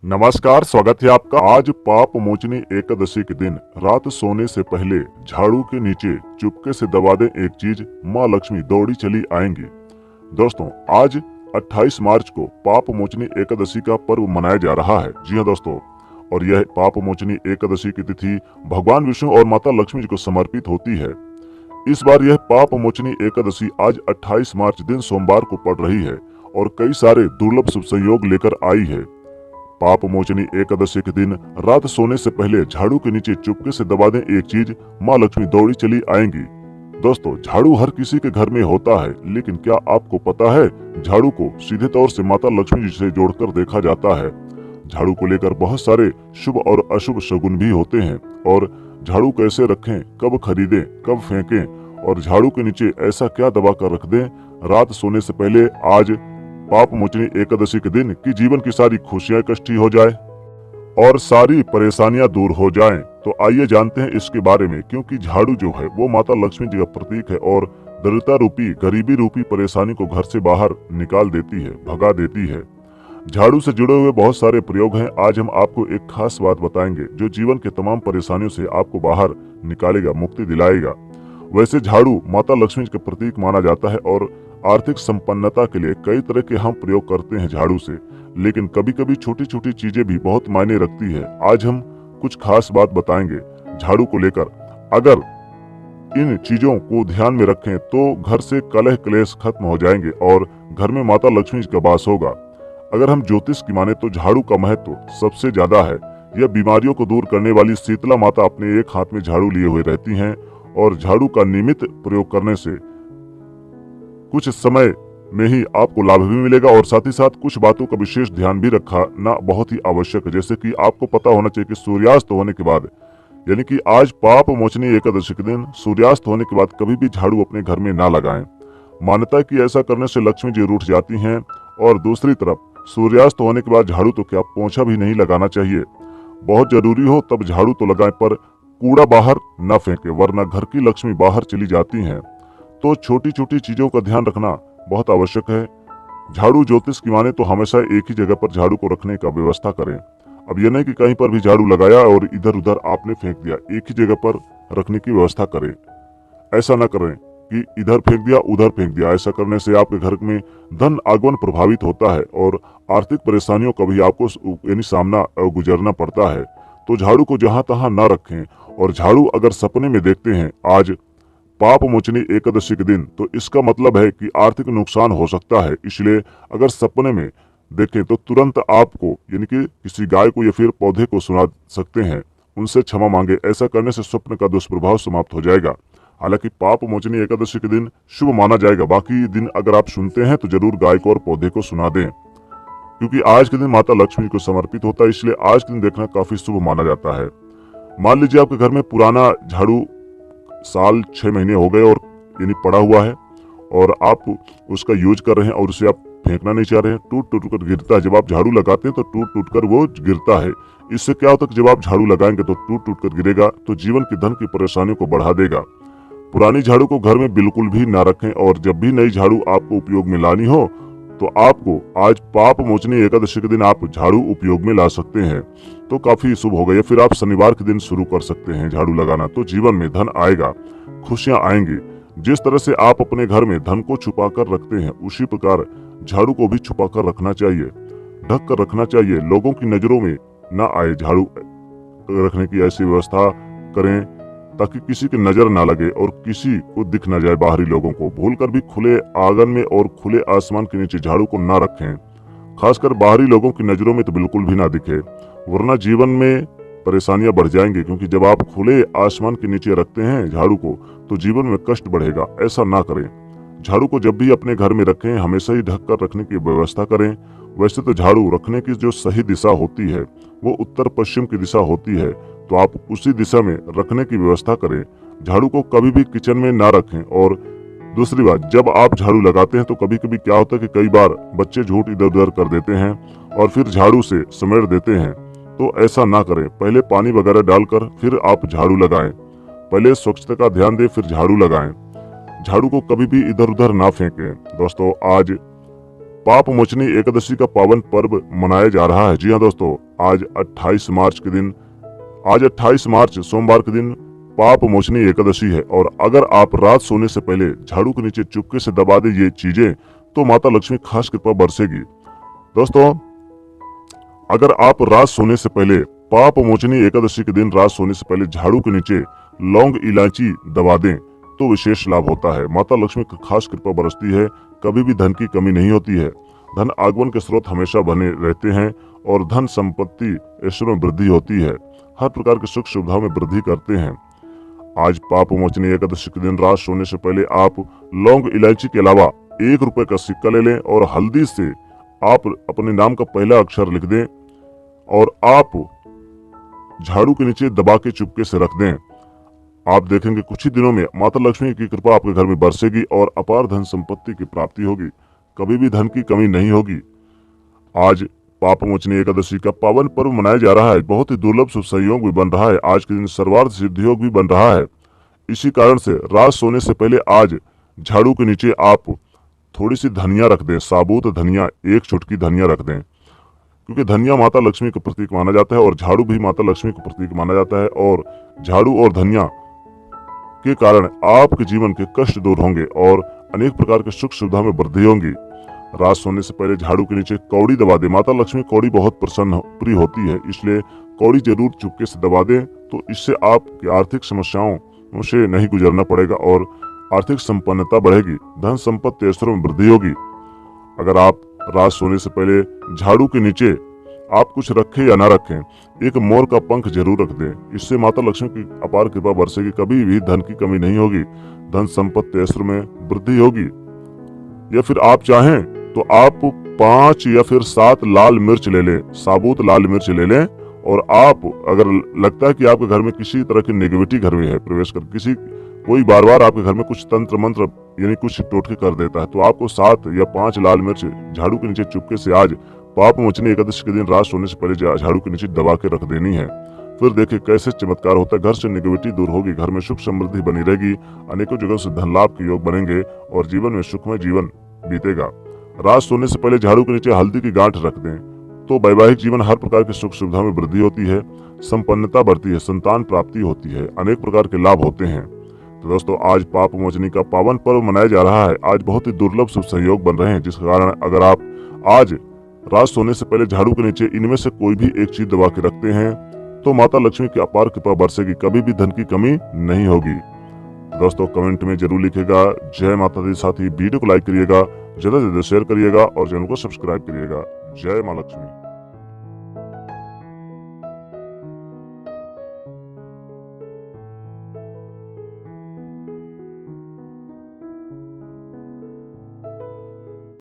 नमस्कार, स्वागत है आपका। आज पाप मोचनी एकादशी के दिन रात सोने से पहले झाड़ू के नीचे चुपके से दबा दें एक चीज, माँ लक्ष्मी दौड़ी चली आएंगी। दोस्तों, आज 28 मार्च को पाप मोचनी एकादशी का पर्व मनाया जा रहा है। जी हाँ दोस्तों, और यह पाप मोचनी एकादशी की तिथि भगवान विष्णु और माता लक्ष्मी जी को समर्पित होती है। इस बार यह पाप मोचनी एकादशी आज 28 मार्च दिन सोमवार को पड़ रही है और कई सारे दुर्लभ शुभ संयोग लेकर आई है। पाप मोचनी एकादशी के दिन रात सोने से पहले झाड़ू के नीचे चुपके से दबा दें एक चीज, माँ लक्ष्मी दौड़ी चली आएंगी। दोस्तों, झाड़ू हर किसी के घर में होता है, लेकिन क्या आपको पता है झाड़ू को सीधे तौर से माता लक्ष्मी जी से जोड़कर देखा जाता है। झाड़ू को लेकर बहुत सारे शुभ और अशुभ शगुन भी होते हैं और झाड़ू कैसे रखें, कब खरीदें, कब फेंकें और झाड़ू के नीचे ऐसा क्या दबा कर रख दें रात सोने से पहले आज पाप मोचनी एकादशी के दिन कि जीवन की सारी खुशियां इकट्ठी हो जाए और सारी परेशानियां दूर हो जाएं। तो आइए जानते हैं इसके बारे में, क्योंकि झाड़ू जो है वो माता लक्ष्मी जी का प्रतीक है और दरिद्रता रूपी, गरीबी रूपी परेशानी को घर से बाहर निकाल देती है, भगा देती है। झाड़ू से जुड़े हुए बहुत सारे प्रयोग हैं। आज हम आपको एक खास बात बताएंगे जो जीवन के तमाम परेशानियों से आपको बाहर निकालेगा, मुक्ति दिलाएगा। वैसे झाड़ू माता लक्ष्मी के प्रतीक माना जाता है और आर्थिक संपन्नता के लिए कई तरह के हम प्रयोग करते हैं झाड़ू से, लेकिन कभी कभी छोटी छोटी चीजें भी बहुत मायने रखती है। आज हम कुछ खास बात बताएंगे झाड़ू को लेकर। अगर इन चीजों को ध्यान में रखें तो घर से कलह क्लेश खत्म हो जाएंगे और घर में माता लक्ष्मी का वास होगा। अगर हम ज्योतिष की माने तो झाड़ू का महत्व सबसे ज्यादा है। यह बीमारियों को दूर करने वाली शीतला माता अपने एक हाथ में झाड़ू लिए हुए रहती हैं और झाड़ू का नियमित प्रयोग करने से कुछ समय में ही आपको लाभ भी मिलेगा और साथ ही साथ कुछ बातों का विशेष ध्यान भी रखना बहुत ही आवश्यक है। जैसे कि आपको पता होना चाहिए कि सूर्यास्त होने के बाद, यानी कि आज पाप मोचनी एकादशी के दिन सूर्यास्त होने के बाद कभी भी झाड़ू अपने घर में ना लगाएं। मान्यता है कि ऐसा करने से लक्ष्मी जी रूठ जाती हैं और दूसरी तरफ सूर्यास्त होने के बाद झाड़ू तो क्या, पोंछा भी नहीं लगाना चाहिए। बहुत जरूरी हो तब झाड़ू तो लगाएं, पर कूड़ा बाहर न फेंके, वरना घर की लक्ष्मी बाहर चली जाती हैं। तो छोटी छोटी चीजों का ध्यान रखना बहुत आवश्यक है। झाड़ू ज्योतिष की माने तो हमेशा एक ही जगह पर झाड़ू को रखने का व्यवस्था करें। अब यह नहीं कि कहीं पर भी झाड़ू लगाया और इधर उधर आपने फेंक दिया, एक ही जगह पर रखने की व्यवस्था करें। ऐसा न करें कि इधर फेंक दिया उधर फेंक दिया। ऐसा करने से आपके घर में धन आगमन प्रभावित होता है और आर्थिक परेशानियों का भी आपको यानी सामना गुजरना पड़ता है। तो झाड़ू को जहां तहां न रखें। और झाड़ू अगर सपने में देखते हैं आज पाप मोचनी एकादशी के दिन, तो इसका मतलब है कि आर्थिक नुकसान हो सकता है। इसलिए अगर सपने में देखें तो तुरंत आपको यानी कि किसी गाय को या फिर पौधे को सुना सकते हैं, उनसे क्षमा मांगे। ऐसा करने से स्वप्न का दुष्प्रभाव समाप्त हो जाएगा। हालांकि पाप मोचनी एकादशी के दिन शुभ माना जाएगा। बाकी दिन अगर आप सुनते हैं तो जरूर गाय को और पौधे को सुना दें, क्योंकि आज के दिन माता लक्ष्मी को समर्पित होता है, इसलिए आज के दिन देखना काफी शुभ माना जाता है। मान लीजिए आपके घर में पुराना झाड़ू साल 6 महीने हो गए और यानी पड़ा हुआ है और आप उसका यूज कर रहे हैं और उसे आप फेंकना नहीं चाह रहे हैं, टूट टूट कर गिरता है। जब आप झाड़ू लगाते हैं तो टूट टूट कर वो गिरता है। इससे क्या होता है कि जब आप झाड़ू लगाएंगे तो टूट टूट कर गिरेगा, तो जीवन की धन की परेशानियों को बढ़ा देगा। पुरानी झाड़ू को घर में बिल्कुल भी ना रखें और जब भी नई झाड़ू आपको उपयोग में लानी हो तो आपको आज पाप मोचनी एकादशी के दिन आप झाड़ू उपयोग में ला सकते हैं, तो काफी शुभ होगा। या फिर आप शनिवार के दिन शुरू कर सकते हैं झाड़ू लगाना, तो जीवन में धन आएगा, खुशियां आएंगी। जिस तरह से आप अपने घर में धन को छुपा कर रखते हैं, उसी प्रकार झाड़ू को भी छुपा कर रखना चाहिए, ढक कर रखना चाहिए। लोगों की नजरों में न आए झाड़ू रखने की ऐसी व्यवस्था करें ताकि किसी की नजर ना लगे और किसी को दिख ना जाए बाहरी लोगों को। भूलकर भी खुले आंगन में और खुले आसमान के नीचे झाड़ू को ना रखें, खासकर बाहरी लोगों की नजरों में तो बिल्कुल भी ना दिखे, वरना जीवन में परेशानियां बढ़ जाएंगी। क्योंकि जब आप खुले आसमान के नीचे रखते हैं झाड़ू को तो जीवन में कष्ट बढ़ेगा। ऐसा ना करें। झाड़ू को जब भी अपने घर में रखें हमेशा ही ढक कर रखने की व्यवस्था करें। वैसे तो झाड़ू रखने की जो सही दिशा होती है वो उत्तर पश्चिम की दिशा होती है, तो आप उसी दिशा में रखने की व्यवस्था करें। झाड़ू को कभी भी किचन में ना रखें। और दूसरी बात, जब आप झाड़ू लगाते हैं तो कभी कभी क्या होता है कि कई बार बच्चे झूठ इधर उधर कर देते हैं और फिर झाड़ू से समेट देते हैं, तो ऐसा ना करें। पहले पानी वगैरह डालकर फिर आप झाड़ू लगाएं। पहले स्वच्छता का ध्यान दें फिर झाड़ू लगाएं। झाड़ू को कभी भी इधर उधर ना फेंकें। दोस्तों, आज पाप मोचनी एकादशी का पावन पर्व मनाया जा रहा है। जी हाँ दोस्तों, आज 28 मार्च सोमवार के दिन पाप मोचनी एकादशी है। और अगर आप रात सोने से पहले झाड़ू के नीचे चुपके से दबा दे ये चीजें, तो माता लक्ष्मी खास कृपा बरसेगी। दोस्तों, अगर आप रात सोने से पहले पाप मोचनी एकादशी के दिन रात सोने से पहले झाड़ू के नीचे लौंग इलायची दबा दें तो विशेष लाभ होता है। माता लक्ष्मी की खास कृपा बरसती है, कभी भी धन की कमी नहीं होती है। धन आगमन के स्रोत हमेशा बने रहते हैं और धन संपत्ति ऐश्वर्य में वृद्धि होती है। हर प्रकार की सुख सुविधाओं में वृद्धि करते हैं। आज पाप मोचनी एकादशी के दिन रात सोने से पहले आप लौंग इलायची के अलावा 1 रुपए का सिक्का ले लें और हल्दी से आप अपने नाम का पहला अक्षर लिख दें और आप झाड़ू के नीचे दबा के चुपके से रख दें। आप देखेंगे कुछ ही दिनों में माता लक्ष्मी की कृपा आपके घर में बरसेगी और अपार धन संपत्ति की प्राप्ति होगी। कभी भी धन की कमी नहीं होगी। आज पाप मोचनी एकादशी का पावन पर्व मनाया जा रहा है। बहुत ही दुर्लभ शुभ संयोग भी बन रहा है। आज के दिन सर्वार्थ सिद्धि योग भी बन रहा है। इसी कारण से रात सोने से पहले आज झाड़ू के नीचे आप थोड़ी सी धनिया रख दें, साबुत धनिया, 1 चुटकी धनिया रख दें, क्योंकि धनिया माता लक्ष्मी का प्रतीक माना जाता है और झाड़ू भी माता लक्ष्मी का प्रतीक माना जाता है। और झाड़ू और धनिया के कारण आपके जीवन के कष्ट दूर होंगे और अनेक प्रकार के सुख सुविधा में वृद्धि होंगी। रात सोने से पहले झाड़ू के नीचे कौड़ी दबा दे। माता लक्ष्मी कौड़ी बहुत प्रसन्न प्रिय होती है, इसलिए कौड़ी जरूर चुपके से दबा दें, तो इससे आपकी आर्थिक समस्याओं से नहीं गुजरना पड़ेगा और आर्थिक संपन्नता बढ़ेगी। धन संपत्ति ऐश्वर्य में वृद्धि होगी। अगर आप रात सोने से पहले झाड़ू के नीचे आप कुछ रखें या ना रखें, एक मोर का पंख जरूर रख दें। इससे माता लक्ष्मी की अपार कृपा बरसेगी। कभी भी धन की कमी नहीं होगी। धन संपत्ति ऐश्वर्य में वृद्धि होगी। या फिर आप चाहें तो आप 5 या फिर 7 लाल मिर्च ले लें, साबुत लाल मिर्च ले लें। और आप अगर लगता है कि आपके घर में किसी तरह की नेगेटिविटी घर में है प्रवेश कर, कोई बार बार आपके घर में कुछ तंत्र मंत्र यानी कुछ टोटके कर देता है, तो आपको 7 या 5 लाल मिर्च झाड़ू के नीचे चुपके से आज पाप मोचनी एकादशी के दिन रात सोने से पहले झाड़ू के नीचे दबा के रख देनी है। फिर देखिए कैसे चमत्कार होता है। घर से नेगेटिविटी दूर होगी, घर में सुख समृद्धि बनी रहेगी, अनेकों जगह से धन लाभ के योग बनेंगे और जीवन में सुखमय जीवन बीतेगा। रात सोने से पहले झाड़ू के नीचे हल्दी की गांठ रख दें तो वैवाहिक जीवन हर प्रकार की सुख सुविधा में वृद्धि होती है, संपन्नता बढ़ती है, संतान प्राप्ति होती है, अनेक प्रकार के लाभ होते हैं। तो दोस्तों, आज पाप मोचनी का पावन पर्व मनाया जा रहा है। आज बहुत ही दुर्लभ शुभ संयोग बन रहे हैं, जिस कारण अगर आप आज रात सोने से पहले झाड़ू के नीचे इनमें से कोई भी एक चीज दबा के रखते हैं तो माता लक्ष्मी की अपार कृपा बरसेगी। कभी भी धन की कमी नहीं होगी। दोस्तों, कमेंट में जरूर लिखिएगा जय माता दी। साथ ही वीडियो को लाइक करिएगा, ज्यादा से ज्यादा शेयर करिएगा और चैनल को सब्सक्राइब करिएगा। जय मां लक्ष्मी।